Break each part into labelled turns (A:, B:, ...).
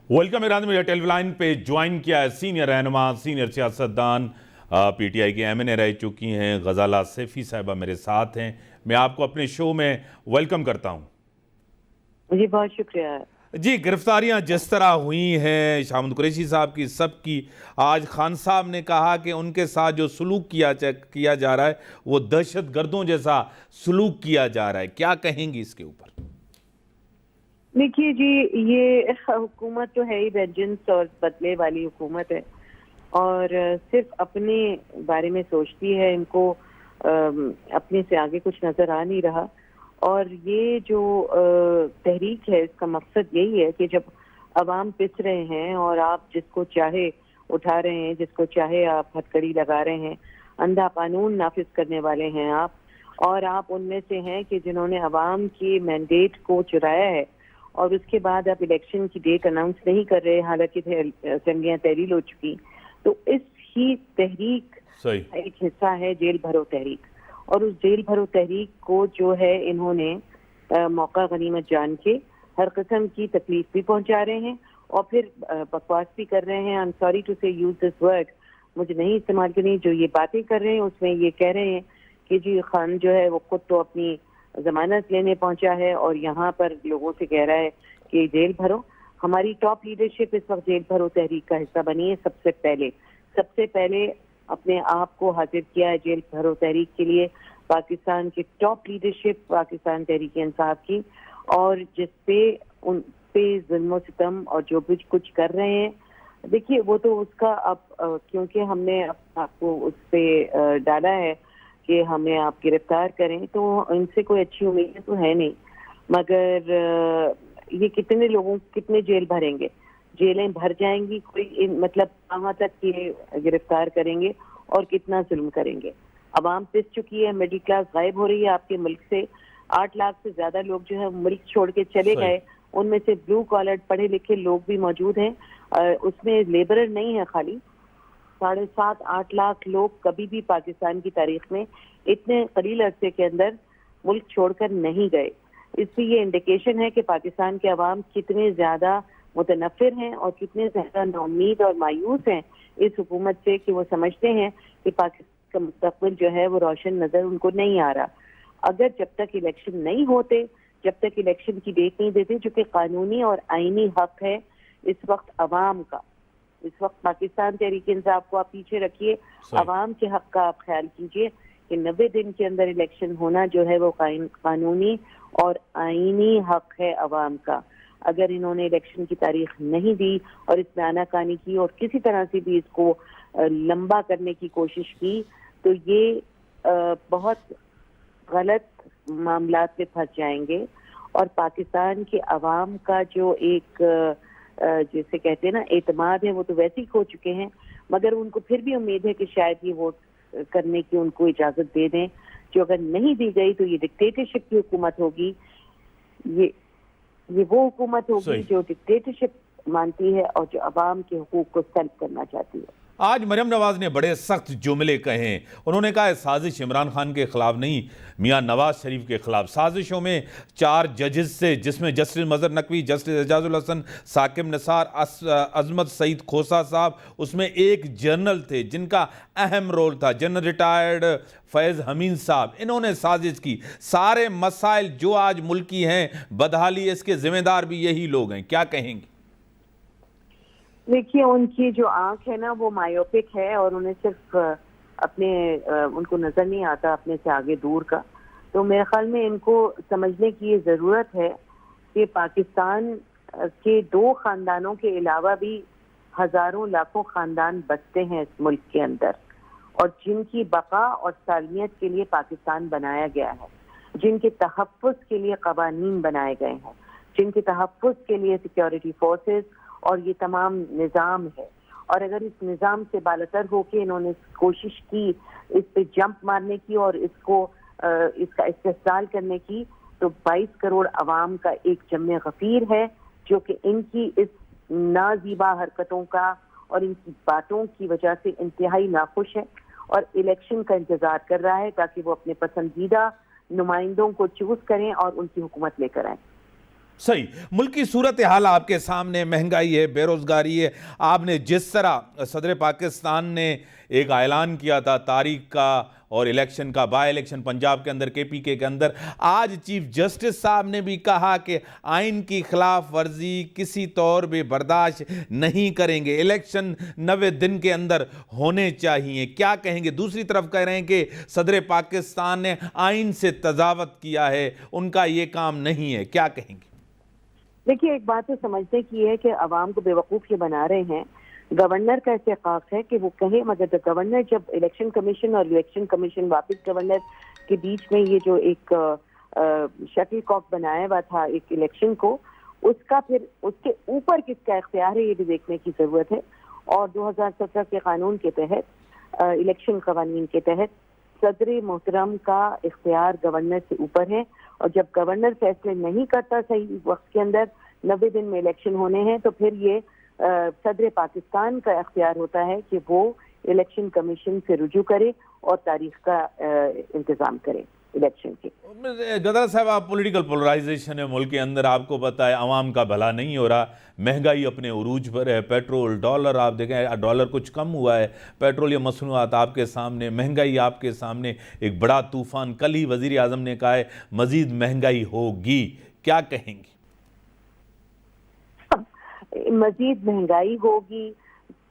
A: Welcome Iran media television पे join किया है सीनियर रहनुमा सीनियर सियासतदान पीटीआई की एमएनए रह चुकी हैं गजाला सैफी साहिबा मेरे साथ हैं। मैं आपको अपने शो में वेलकम करता हूं।
B: जी बहुत शुक्रिया।
A: जी, गिरफ्तारियां जिस तरह हुई हैं शाहमद कुरैशी साहब की, सबकी, आज खान साहब ने कहा कि उनके साथ जो सलूक किया जा रहा है वो दहशत गर्दों जैसा सलूक किया जा रहा है, क्या कहेंगी इसके ऊपर?
B: देखिए जी, ये हुकूमत तो है ही वेंजेंस और बदले वाली हुकूमत है और सिर्फ अपने बारे में सोचती है। इनको अपने से आगे कुछ नजर आ नहीं रहा। और ये जो तहरीक है, इसका मकसद यही है कि जब अवाम पिस रहे हैं और आप जिसको चाहे उठा रहे हैं, जिसको चाहे आप हथकड़ी लगा रहे हैं, अंधा कानून नाफिज करने वाले हैं आप, और आप उनमें से हैं कि जिन्होंने अवाम की मैंडेट को चुराया है और उसके बाद आप इलेक्शन की डेट अनाउंस नहीं कर रहे, हालांकि असेंबलियां तहरील हो चुकी। तो इस ही तहरीक का एक हिस्सा है जेल भरो तहरीक, और उस जेल भरो तहरीक को जो है इन्होंने मौका गनीमत जान के हर किस्म की तकलीफ भी पहुंचा रहे हैं और फिर बकवास भी कर रहे हैं। आई एम सॉरी टू से यूज दिस वर्ड, मुझे नहीं इस्तेमाल करनी। जो ये बातें कर रहे हैं उसमें ये कह रहे हैं कि जी खान जो है वो खुद तो अपनी जमानत लेने पहुंचा है और यहाँ पर लोगों से कह रहा है कि जेल भरो। हमारी टॉप लीडरशिप इस वक्त जेल भरो तहरीक का हिस्सा बनी है। सबसे पहले अपने आप को हाजिर किया है जेल भरो तहरीक के लिए पाकिस्तान की टॉप लीडरशिप, पाकिस्तान तहरीक इंसाफ की, और जिसपे उन पे जुल्म सितम और जो भी कुछ कर रहे हैं, देखिए वो तो उसका अब क्योंकि हमने आपको उस पे डाला है कि हमें आप गिरफ्तार करें, तो इनसे कोई अच्छी उम्मीदें तो है नहीं। मगर ये कितने जेल भरेंगे, जेलें भर जाएंगी, कोई मतलब कहाँ तक ये गिरफ्तार करेंगे और कितना जुल्म करेंगे। अवाम पिस चुकी है, मिडिल क्लास गायब हो रही है आपके मुल्क से। 8 लाख से ज्यादा लोग जो है मुल्क छोड़ के चले गए, उनमें से ब्लू कॉलर पढ़े लिखे लोग भी मौजूद हैं। उसमें लेबरर नहीं है खाली। 7.5-8 लाख लोग कभी भी पाकिस्तान की तारीख में इतने कलील अरसे के अंदर मुल्क छोड़कर नहीं गए। इससे ये इंडिकेशन है कि पाकिस्तान के अवाम कितने ज्यादा मुतनफिर हैं और कितने ज्यादा नाउम्मीद और मायूस हैं इस हुकूमत से, कि वो समझते हैं कि पाकिस्तान का मुस्तकबिल जो है वो रोशन नजर उनको नहीं आ रहा। अगर जब तक इलेक्शन नहीं होते, जब तक इलेक्शन की डेट नहीं देते, जो कि कानूनी और आईनी हक है इस वक्त अवाम का, इस वक्त पाकिस्तान तहरीक इंसाफ को आप पीछे रखिए, अवाम के हक का आप ख्याल कीजिए कि 90 दिन के अंदर इलेक्शन होना जो है वो कानूनी और आईनी हक है अवाम का। अगर इन्होंने इलेक्शन की तारीख नहीं दी और इसमें आनाकानी की और किसी तरह से भी इसको लंबा करने की कोशिश की, तो ये बहुत गलत मामलात में फंस जाएंगे। और पाकिस्तान के अवाम का जो एक जैसे कहते हैं ना एतमाद है, वो तो वैसे ही खो चुके हैं। मगर उनको फिर भी उम्मीद है कि शायद ये वोट करने की उनको इजाजत दे दें, जो अगर नहीं दी गई तो ये डिक्टेटरशिप की हुकूमत होगी। ये वो हुकूमत होगी जो डिक्टेटरशिप मानती है और जो अवाम के हुकूक को सल्ब करना चाहती है।
A: आज मरियम नवाज ने बड़े सख्त जुमले कहे। उन्होंने कहा है साजिश इमरान खान के खिलाफ नहीं, मियां नवाज शरीफ के खिलाफ। साजिशों में 4 जजेस से, जिसमें जस्टिस मजहर नकवी, जस्टिस एजाजुल हसन, साकिब निसार, अजमत सईद खोसा साहब, उसमें एक जनरल थे जिनका अहम रोल था, जनरल रिटायर्ड फैज़ हमीद साहब। इन्होंने साजिश की। सारे मसाइल जो आज मुल्क की हैं, बदहाली, इसके जिम्मेदार भी यही लोग हैं। क्या कहेंगे?
B: देखिए, उनकी जो आंख है ना वो मायोपिक है और उन्हें सिर्फ अपने उनको नजर नहीं आता अपने से आगे दूर का। तो मेरे ख्याल में इनको समझने की ये जरूरत है कि पाकिस्तान के 2 खानदानों के अलावा भी हजारों लाखों खानदान बसते हैं इस मुल्क के अंदर, और जिनकी बका और सालमियत के लिए पाकिस्तान बनाया गया है, जिनके तहफ़्फ़ुज़ के लिए कवानीन बनाए गए हैं, जिनके तहफ़्फ़ुज़ के लिए सिक्योरिटी फोर्सेस और ये तमाम निज़ाम है। और अगर इस निज़ाम से बालतर होके इन्होंने कोशिश की इस पे जंप मारने की और इसका इस्तेहसाल करने की, तो 22 करोड़ अवाम का एक जम्मे गफीर है जो कि इनकी इस नाजीबा हरकतों का और इनकी बातों की वजह से इंतहाई नाखुश है और इलेक्शन का इंतजार कर रहा है ताकि वो अपने पसंदीदा नुमाइंदों को चूज करें और उनकी हुकूमत लेकर आए।
A: صحیح. ملکی صورتحال آپ کے سامنے، مہنگائی ہے، بے روزگاری ہے. آپ نے جس طرح صدر پاکستان نے ایک اعلان کیا تھا تاریخ کا اور الیکشن کا، بائی الیکشن پنجاب کے اندر KPK کے اندر، آج چیف جسٹس صاحب نے بھی کہا کہ آئین کی خلاف ورزی کسی طور پہ برداشت نہیں کریں گے، الیکشن 90 دن کے اندر ہونے چاہیے. کیا کہیں گے؟ دوسری طرف کہہ رہے ہیں کہ صدر پاکستان نے آئین سے تجاوز کیا ہے، ان کا یہ کام نہیں ہے. کیا کہیں گے؟
B: دیکھیے، ایک بات تو سمجھنے کی ہے کہ عوام کو بیوقوف یہ بنا رہے ہیں. گورنر کا استحقاق ہے کہ وہ کہے، مگر گورنر جب الیکشن کمیشن اور الیکشن کمیشن واپس گورنر کے بیچ میں یہ جو ایک شٹل کاک بنایا ہوا تھا ایک الیکشن کو، اس کا پھر اس کے اوپر کس کا اختیار ہے یہ بھی دیکھنے کی ضرورت ہے. اور 2017 کے قانون کے تحت، الیکشن قوانین کے تحت، صدر محترم کا اختیار گورنر سے اوپر ہے. اور جب گورنر فیصلے نہیں کرتا صحیح وقت کے اندر، 90 دن میں الیکشن ہونے ہیں، تو پھر یہ صدر پاکستان کا اختیار ہوتا ہے کہ وہ الیکشن کمیشن سے رجوع کرے اور تاریخ کا انتظام کرے الیکشن کے.
A: غدارہ صاحب، آپ پولیٹیکل پولرائزیشن ہے ملک کے اندر، آپ کو پتہ ہے عوام کا بھلا نہیں ہو رہا، مہنگائی اپنے عروج پر ہے، پیٹرول، ڈالر، آپ دیکھیں ڈالر کچھ کم ہوا ہے، پیٹرولیم مصنوعات آپ کے سامنے، مہنگائی آپ کے سامنے، ایک بڑا طوفان. کل ہی وزیر اعظم نے کہا ہے مزید مہنگائی ہوگی. کیا کہیں گی؟
B: مزید مہنگائی ہوگی.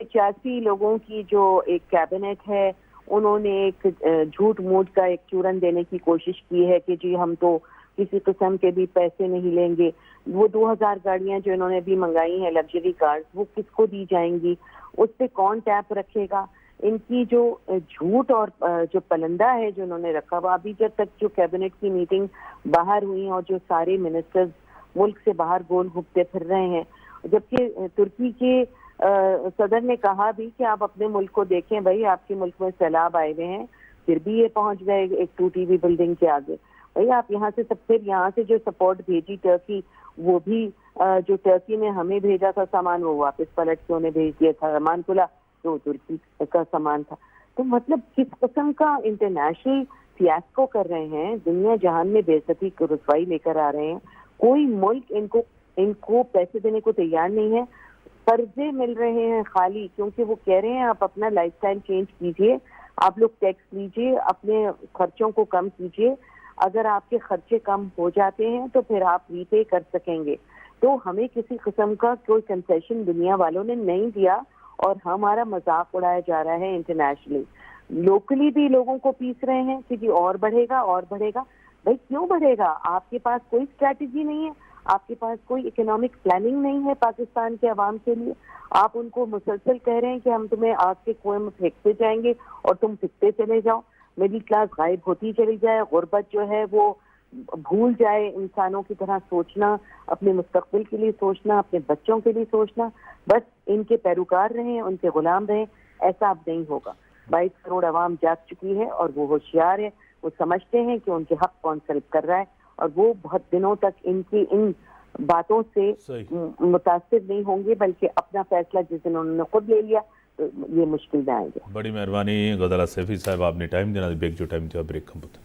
B: 85 لوگوں کی جو ایک کیبنٹ ہے، انہوں نے ایک جھوٹ موٹ کا ایک چورن دینے کی کوشش کی ہے کہ جی ہم تو کسی قسم کے بھی پیسے نہیں لیں گے. وہ 2000 گاڑیاں جو انہوں نے بھی منگائی ہیں لگژری کارز، وہ کس کو دی جائیں گی؟ اس پہ کون ٹیپ رکھے گا؟ ان کی جو جھوٹ اور جو پلندہ ہے جو انہوں نے رکھا ہوا، ابھی جب تک جو کیبنٹ کی میٹنگ باہر ہوئی اور جو سارے منسٹرز ملک سے باہر گول گھومتے پھر رہے ہیں، جبکہ ترکی کے صدر نے کہا بھی کہ آپ اپنے ملک کو دیکھیں، بھائی آپ کے ملک میں سیلاب آئے ہوئے ہیں، پھر بھی یہ پہنچ گئے ایک ٹوٹی ہوئی بلڈنگ کے آگے. بھائی آپ یہاں سے پھر یہاں سے جو سپورٹ بھیجی ٹرکی، وہ بھی جو ٹرکی نے ہمیں بھیجا تھا سامان، وہ واپس پلٹ کے انہیں بھیج دیا تھا. رحمان کلا تو ترکی کا سامان تھا. تو مطلب کس قسم کا انٹرنیشنل فیاسکو کر رہے ہیں، دنیا جہان میں بے عزتی کو رسوائی لے کر آ رہے ہیں. کوئی ملک ان کو پیسے دینے کو تیار نہیں ہے. قرضے مل رہے ہیں خالی، کیونکہ وہ کہہ رہے ہیں آپ اپنا لائف سٹائل چینج کیجئے، آپ لوگ ٹیکس لیجئے، اپنے خرچوں کو کم کیجئے. اگر آپ کے خرچے کم ہو جاتے ہیں تو پھر آپ ری پے کر سکیں گے. تو ہمیں کسی قسم کا کوئی کنسیشن دنیا والوں نے نہیں دیا اور ہمارا مذاق اڑایا جا رہا ہے انٹرنیشنلی. لوکلی بھی لوگوں کو پیس رہے ہیں کہ جی اور بڑھے گا اور بڑھے گا. بھائی کیوں بڑھے گا؟ آپ کے پاس کوئی اسٹریٹجی نہیں ہے، آپ کے پاس کوئی اکنامک پلاننگ نہیں ہے پاکستان کے عوام کے لیے. آپ ان کو مسلسل کہہ رہے ہیں کہ ہم تمہیں آگ کے کنویں میں پھینکتے جائیں گے اور تم پھینکتے چلے جاؤ. مڈل کلاس غائب ہوتی چلی جائے، غربت جو ہے وہ بھول جائے انسانوں کی طرح سوچنا، اپنے مستقبل کے لیے سوچنا، اپنے بچوں کے لیے سوچنا. بس ان کے پیروکار رہیں، ان کے غلام رہیں. ایسا اب نہیں ہوگا. 22 کروڑ عوام جاگ چکی ہے اور وہ ہوشیار ہے. وہ سمجھتے ہیں کہ ان کے حق کون سلب کر رہا ہے، اور وہ بہت دنوں تک ان باتوں سے متاثر نہیں ہوں گے، بلکہ اپنا فیصلہ جس دن انہوں نے خود لے لیا تو یہ مشکل میں آئیں گے.
A: بڑی مہربانی غدارہ سیفی صاحب، آپ نے ٹائم دینا. بریک جو ٹائم تھا بریک کم ہوتا.